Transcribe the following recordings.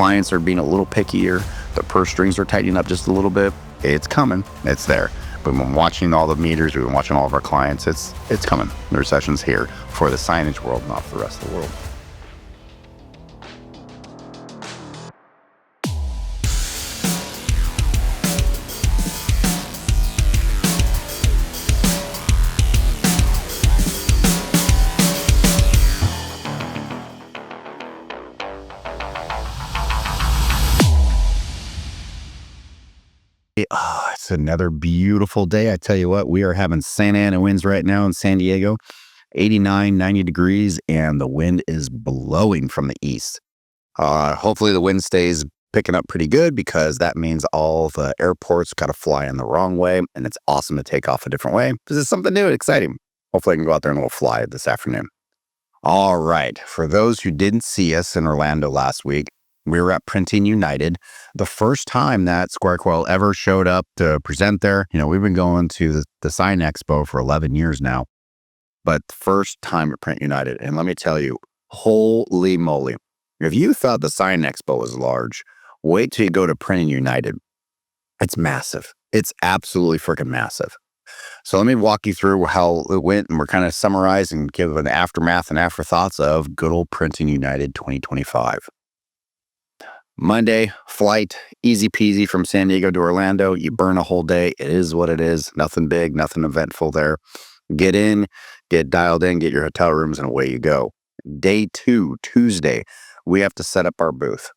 clients are being a little pickier, the purse strings are tightening up just a little bit. It's coming. It's there. We've been watching all the meters. We've been watching all of our clients. It's coming. The recession's here for the signage world, not for the rest of the world. Oh, it's another beautiful day. I tell you what, we are having Santa Ana winds right now in San Diego, 89, 90 degrees, and the wind is blowing from the east. Hopefully the wind stays picking up pretty good because that means all the airports got to fly in the wrong way, and it's awesome to take off a different way because it's something new and exciting. Hopefully I can go out there and a little fly this afternoon. All right. For those who didn't see us in Orlando last week, we were at Printing United, the first time that SquareCoil ever showed up to present there. You know, we've been going to the Sign Expo for 11 years now, but first time at Print United. And let me tell you, holy moly. If you thought the Sign Expo was large, wait till you go to Printing United. It's massive. It's absolutely freaking massive. So let me walk you through how it went, and we're kind of summarize and give an aftermath and afterthoughts of good old Printing United 2025. Monday, flight, easy peasy from San Diego to Orlando. You burn a whole day. It is what it is. Nothing big, nothing eventful there. Get in, get dialed in, get your hotel rooms, and away you go. Day 2, Tuesday, we have to set up our booth.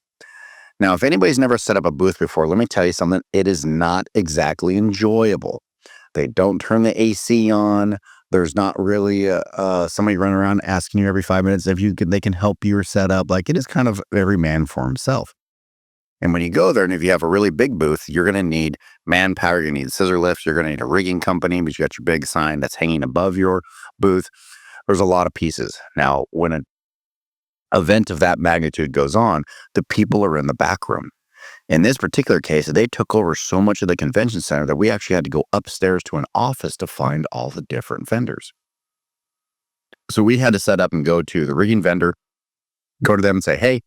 Now, if anybody's never set up a booth before, let me tell you something. It is not exactly enjoyable. They don't turn the AC on. There's not really somebody running around asking you every 5 minutes if they can help you or set up. Like, it is kind of every man for himself. And when you go there, and if you have a really big booth, you're going to need manpower, you're going to need scissor lifts, you're going to need a rigging company because you got your big sign that's hanging above your booth. There's a lot of pieces. Now, when an event of that magnitude goes on, the people are in the back room. In this particular case, they took over so much of the convention center that we actually had to go upstairs to an office to find all the different vendors. So we had to set up and go to the rigging vendor, go to them and say, hey,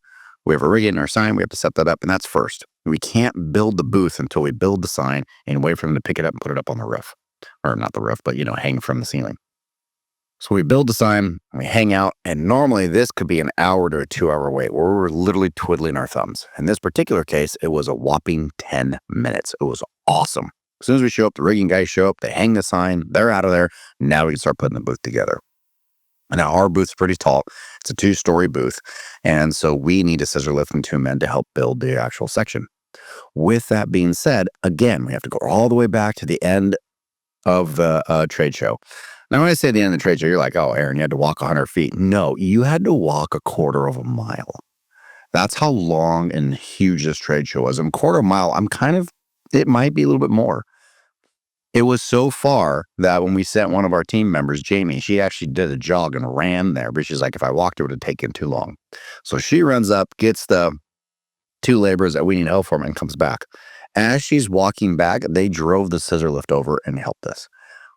we have a rigging in our sign. We have to set that up. And that's first. We can't build the booth until we build the sign and wait for them to pick it up and put it up on the roof. Or not the roof, but, hang from the ceiling. So we build the sign, we hang out, and normally this could be an hour to a 2-hour wait where we're literally twiddling our thumbs. In this particular case, it was a whopping 10 minutes. It was awesome. As soon as we show up, the rigging guys show up, they hang the sign, they're out of there. Now we can start putting the booth together. Now, our booth's pretty tall. It's a 2-story booth. And so we need a scissor lift and 2 men to help build the actual section. With that being said, again, we have to go all the way back to the end of the trade show. Now, when I say the end of the trade show, you're like, oh, Aaron, you had to walk 100 feet. No, you had to walk a 1/4 mile. That's how long and huge this trade show was. And 1/4 mile, it might be a little bit more. It was so far that when we sent one of our team members, Jamie, she actually did a jog and ran there, but she's like, if I walked, it would have taken too long. So she runs up, gets the 2 laborers that we need help from, and comes back. As she's walking back, they drove the scissor lift over and helped us.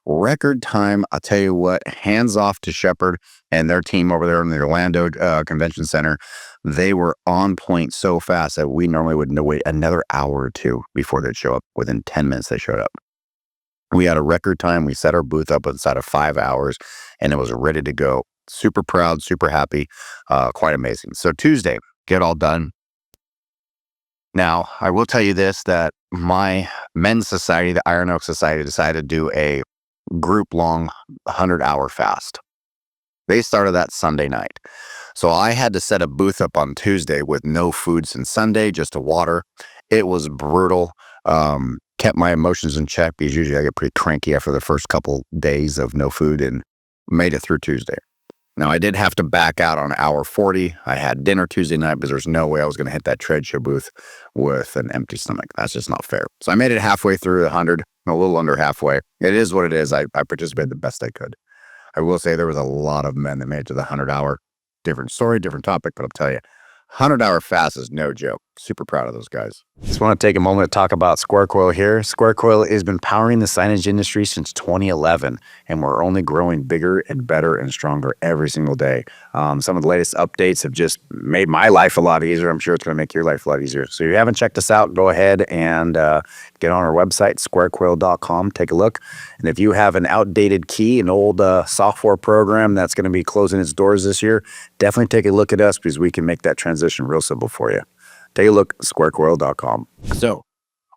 Record time, I'll tell you what, hands off to Shepard and their team over there in the Orlando Convention Center. They were on point so fast that we normally would wait another hour or 2 before they'd show up. Within 10 minutes, they showed up. We had a record time. We set our booth up inside of 5 hours, and it was ready to go. Super proud, super happy, quite amazing. So Tuesday, get all done. Now, I will tell you this, that my men's society, the Iron Oak Society, decided to do a group-long 100-hour fast. They started that Sunday night. So I had to set a booth up on Tuesday with no food since Sunday, just a water. It was brutal. Kept my emotions in check because usually I get pretty cranky after the first couple days of no food, and made it through Tuesday. Now, I did have to back out on hour 40. I had dinner Tuesday night because there's no way I was going to hit that trade show booth with an empty stomach. That's just not fair. So I made it halfway through the 100, a little under halfway. It is what it is. I participated the best I could. I will say there was a lot of men that made it to the 100-hour. Different story, different topic, but I'll tell you, 100-hour fast is no joke. Super proud of those guys. Just want to take a moment to talk about SquareCoil here. SquareCoil has been powering the signage industry since 2011, and we're only growing bigger and better and stronger every single day. Some of the latest updates have just made my life a lot easier. I'm sure it's going to make your life a lot easier. So if you haven't checked us out, go ahead and get on our website, squarecoil.com. Take a look. And if you have an outdated key, an old software program that's going to be closing its doors this year, definitely take a look at us because we can make that transition real simple for you. Take a look at squarecoil.com. So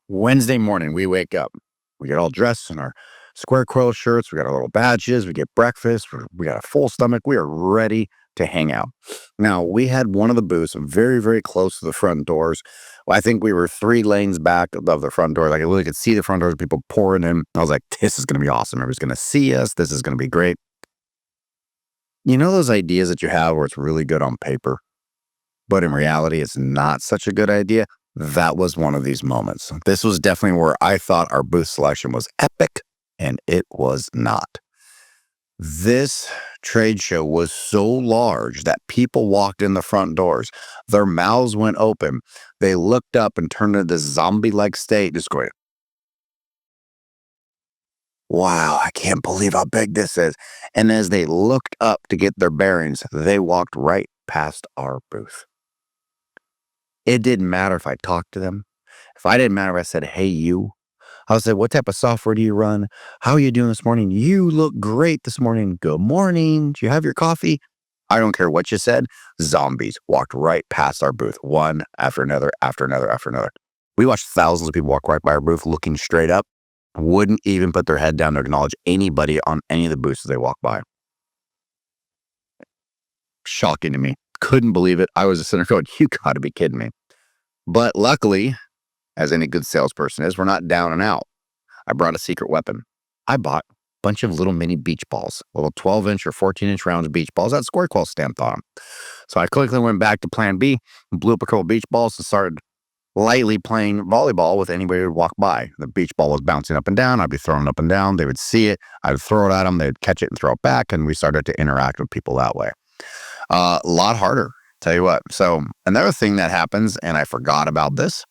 Wednesday morning, we wake up. We get all dressed in our SquareCoil shirts. We got our little badges. We get breakfast. We got a full stomach. We are ready to hang out. Now, we had one of the booths very, very close to the front doors. I think we were 3 lanes back of the front door. Like, I really could see the front doors, people pouring in. I was like, this is going to be awesome. Everybody's going to see us. This is going to be great. You know those ideas that you have where it's really good on paper, but in reality, it's not such a good idea? That was one of these moments. This was definitely where I thought our booth selection was epic, and it was not. This trade show was so large that people walked in the front doors. Their mouths went open. They looked up and turned into this zombie-like state, just going, wow, I can't believe how big this is. And as they looked up to get their bearings, they walked right past our booth. It didn't matter if I talked to them. If I didn't matter if I said, hey, you. I would say, what type of software do you run? How are you doing this morning? You look great this morning. Good morning. Do you have your coffee? I don't care what you said. Zombies walked right past our booth, one after another, after another, after another. We watched thousands of people walk right by our booth looking straight up, wouldn't even put their head down to acknowledge anybody on any of the booths as they walked by. Shocking to me. Couldn't believe it. I was a center going, you got to be kidding me. But luckily, as any good salesperson is, we're not down and out. I brought a secret weapon. I bought a bunch of little mini beach balls, little 12-inch or 14-inch round beach balls that SquareCoil stamped on them. So I quickly went back to plan B, blew up a couple beach balls and started lightly playing volleyball with anybody who would walk by. The beach ball was bouncing up and down. I'd be throwing it up and down. They would see it. I'd throw it at them. They'd catch it and throw it back. And we started to interact with people that way. A lot harder, tell you what. So another thing that happens, and I forgot about this,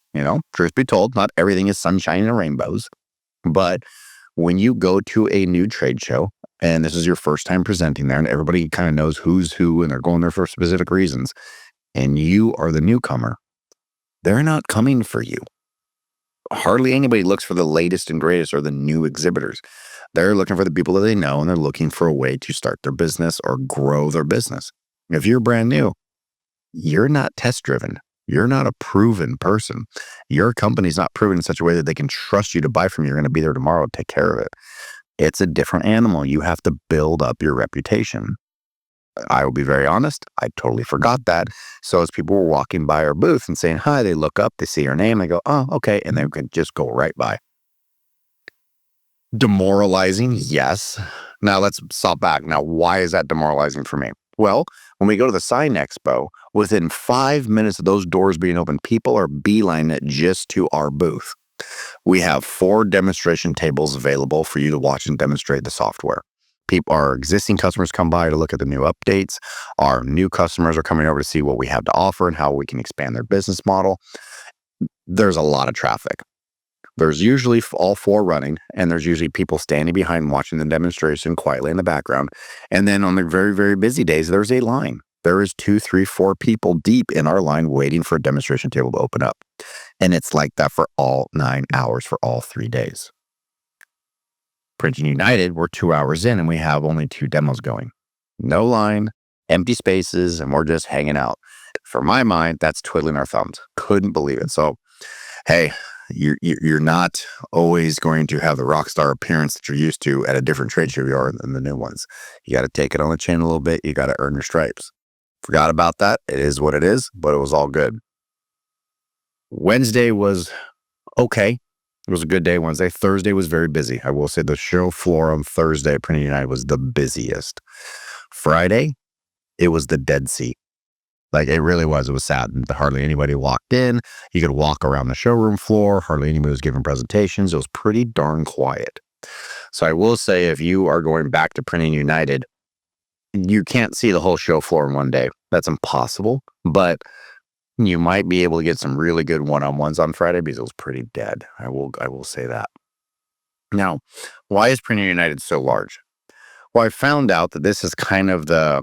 truth be told, not everything is sunshine and rainbows. But when you go to a new trade show, and this is your first time presenting there, and everybody kind of knows who's who, and they're going there for specific reasons, and you are the newcomer, they're not coming for you. Hardly anybody looks for the latest and greatest or the new exhibitors. They're looking for the people that they know, and they're looking for a way to start their business or grow their business. If you're brand new, you're not test-driven. You're not a proven person. Your company's not proven in such a way that they can trust you to buy from you. You're going to be there tomorrow to take care of it. It's a different animal. You have to build up your reputation. I will be very honest. I totally forgot that. So as people were walking by our booth and saying hi, they look up, they see your name, they go, oh, okay. And they could just go right by. Demoralizing, yes. Now let's stop back. Now, why is that demoralizing for me? Well, when we go to the Sign Expo, within 5 minutes of those doors being open, people are beelining it just to our booth. We have 4 demonstration tables available for you to watch and demonstrate the software. Our existing customers come by to look at the new updates. Our new customers are coming over to see what we have to offer and how we can expand their business model. There's a lot of traffic. There's usually all 4 running, and there's usually people standing behind watching the demonstration quietly in the background. And then on the very, very busy days, there's a line. There is 2, 3, 4 people deep in our line waiting for a demonstration table to open up. And it's like that for all 9 hours for all 3 days. Printing United, we're 2 hours in and we have only 2 demos going. No line, empty spaces, and we're just hanging out. For my mind, that's twiddling our thumbs. Couldn't believe it. So, hey, you're not always going to have the rock star appearance that you're used to at a different trade show you are than the new ones. You got to take it on the chin a little bit. You got to earn your stripes. Forgot about that. It is what it is, but it was all good. Wednesday was okay. It was a good day Wednesday. Thursday was very busy. I will say the show floor on Thursday at Printing United was the busiest. Friday, it was the Dead Sea. Like, it really was. It was sad. Hardly anybody walked in. You could walk around the showroom floor. Hardly anybody was giving presentations. It was pretty darn quiet. So I will say, if you are going back to Printing United, you can't see the whole show floor in one day. That's impossible. But You might be able to get some really good one-on-ones on Friday because it was pretty dead. I will say that. Now, why is Printer United so large? Well, I found out that this is kind of the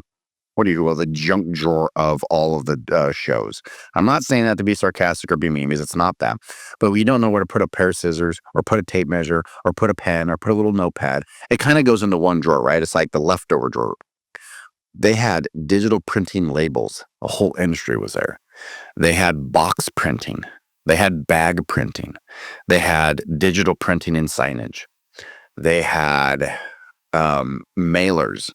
what do you well the junk drawer of all of the shows. I'm not saying that to be sarcastic or be mean because it's not that, but we don't know where to put a pair of scissors or put a tape measure or put a pen or put a little notepad. It kind of goes into one drawer, right? It's like the leftover drawer. They had digital printing labels. A whole industry was there. They had box printing. They had bag printing. They had digital printing and signage. They had mailers.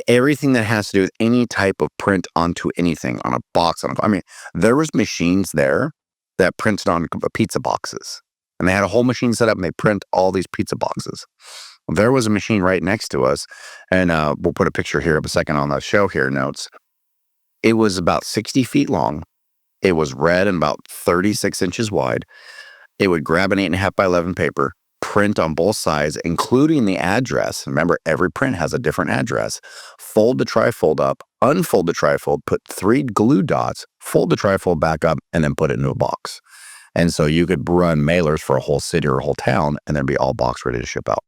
Everything that has to do with any type of print onto anything on a box. I mean, there was machines there that printed on pizza boxes, and they had a whole machine set up, and they print all these pizza boxes. There was a machine right next to us, and we'll put a picture here of a second on the show here notes. It was about 60 feet long. It was red and about 36 inches wide. It would grab an 8.5 by 11 paper, print on both sides, including the address. Remember, every print has a different address. Fold the trifold up, unfold the trifold, put 3 glue dots, fold the trifold back up, and then put it into a box. And so you could run mailers for a whole city or a whole town and then be all box ready to ship out.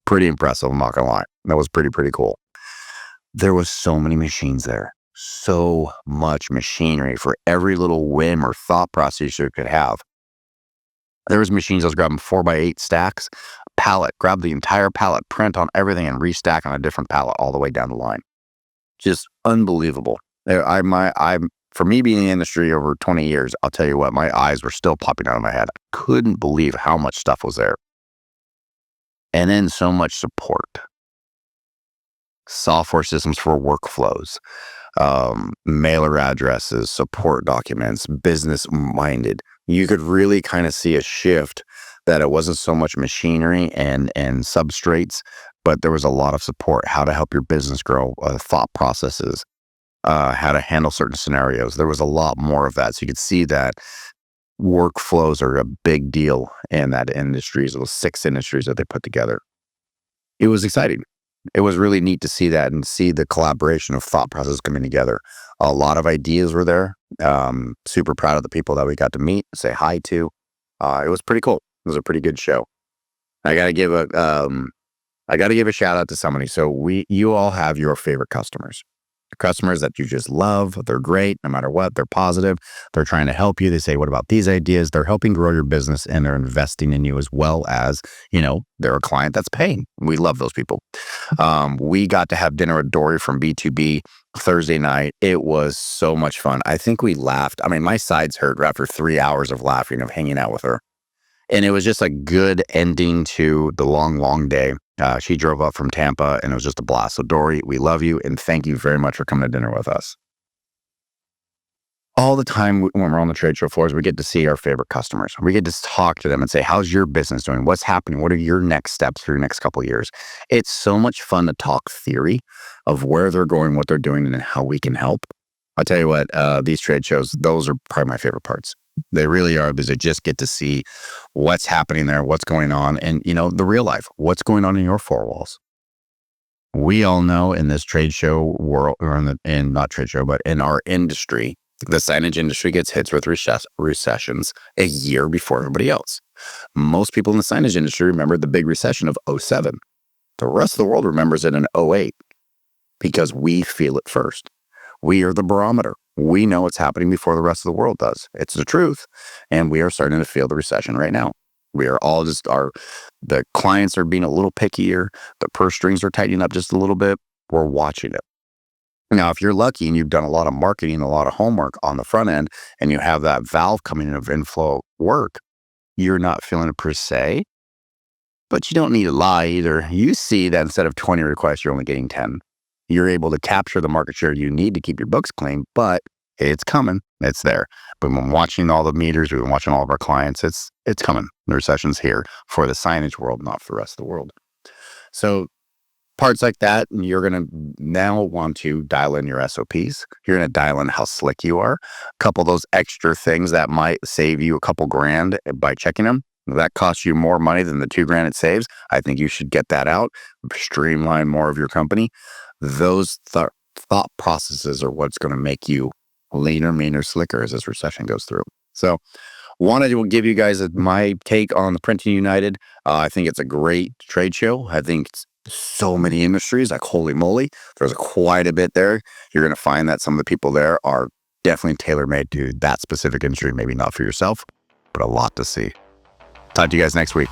Pretty impressive, I'm not gonna lie. That was pretty cool. There was so many machines there. So much machinery for every little whim or thought process you could have. There was machines I was grabbing 4x8 stacks, pallet, grab the entire pallet, print on everything, and restack on a different pallet all the way down the line. Just unbelievable. For me being in the industry over 20 years, I'll tell you what, my eyes were still popping out of my head. I couldn't believe how much stuff was there. And then so much support. Software systems for workflows, mailer addresses, support documents, business minded. You could really kind of see a shift that it wasn't so much machinery and substrates, but there was a lot of support, how to help your business grow, thought processes, how to handle certain scenarios. There was a lot more of that. So you could see that workflows are a big deal in that industries, those 6 industries that they put together. It was exciting. It was really neat to see that and see the collaboration of thought process coming together. A lot of ideas were there. Super proud of the people that we got to meet, say hi to. It was pretty cool. It was a pretty good show. I gotta give a shout out to somebody. So you all have your favorite customers. Customers that you just love. They're great no matter what. They're positive. They're trying to help you. They say, what about these ideas? They're helping grow your business and they're investing in you as well as, they're a client that's paying. We love those people. We got to have dinner with Dory from B2B Thursday night. It was so much fun. I think we laughed. I mean, my sides hurt after 3 hours of laughing, of hanging out with her. And it was just a good ending to the long day. She drove up from Tampa and it was just a blast. So Dory, we love you and thank you very much for coming to dinner with us. All the time when we're on the trade show floors, we get to see our favorite customers. We get to talk to them and say, how's your business doing? What's happening? What are your next steps for your next couple of years? It's so much fun to talk theory of where they're going, what they're doing, and how we can help. I'll tell you what, these trade shows, those are probably my favorite parts. They really are because I just get to see what's happening there, what's going on, and the real life, what's going on in your 4 walls. We all know in this trade show world, or not trade show, but in our industry, the signage industry gets hit with recessions a year before everybody else. Most people in the signage industry remember the big recession of 2007. The rest of the world remembers it in 2008 because we feel it first. We are the barometer. We know what's happening before the rest of the world does. It's the truth. And we are starting to feel the recession right now. We are all the clients are being a little pickier. The purse strings are tightening up just a little bit. We're watching it. Now, if you're lucky and you've done a lot of marketing, a lot of homework on the front end, and you have that valve coming in of inflow work, you're not feeling it per se, but you don't need to lie either. You see that instead of 20 requests, you're only getting 10. You're able to capture the market share you need to keep your books clean, but it's coming. It's there. We've been watching all the meters. We've been watching all of our clients. It's coming. The recession's here for the signage world, not for the rest of the world. So parts like that, you're going to now want to dial in your SOPs. You're going to dial in how slick you are. A couple of those extra things that might save you a couple grand by checking them. That costs you more money than the $2,000 it saves. I think you should get that out, streamline more of your company. Those thought processes are what's going to make you leaner, meaner, slicker as this recession goes through. So wanted to give you guys my take on the Printing United. I think it's a great trade show. I think it's so many industries, like holy moly, there's quite a bit there. You're going to find that some of the people there are definitely tailor-made to that specific industry, maybe not for yourself, but a lot to see. Talk to you guys next week.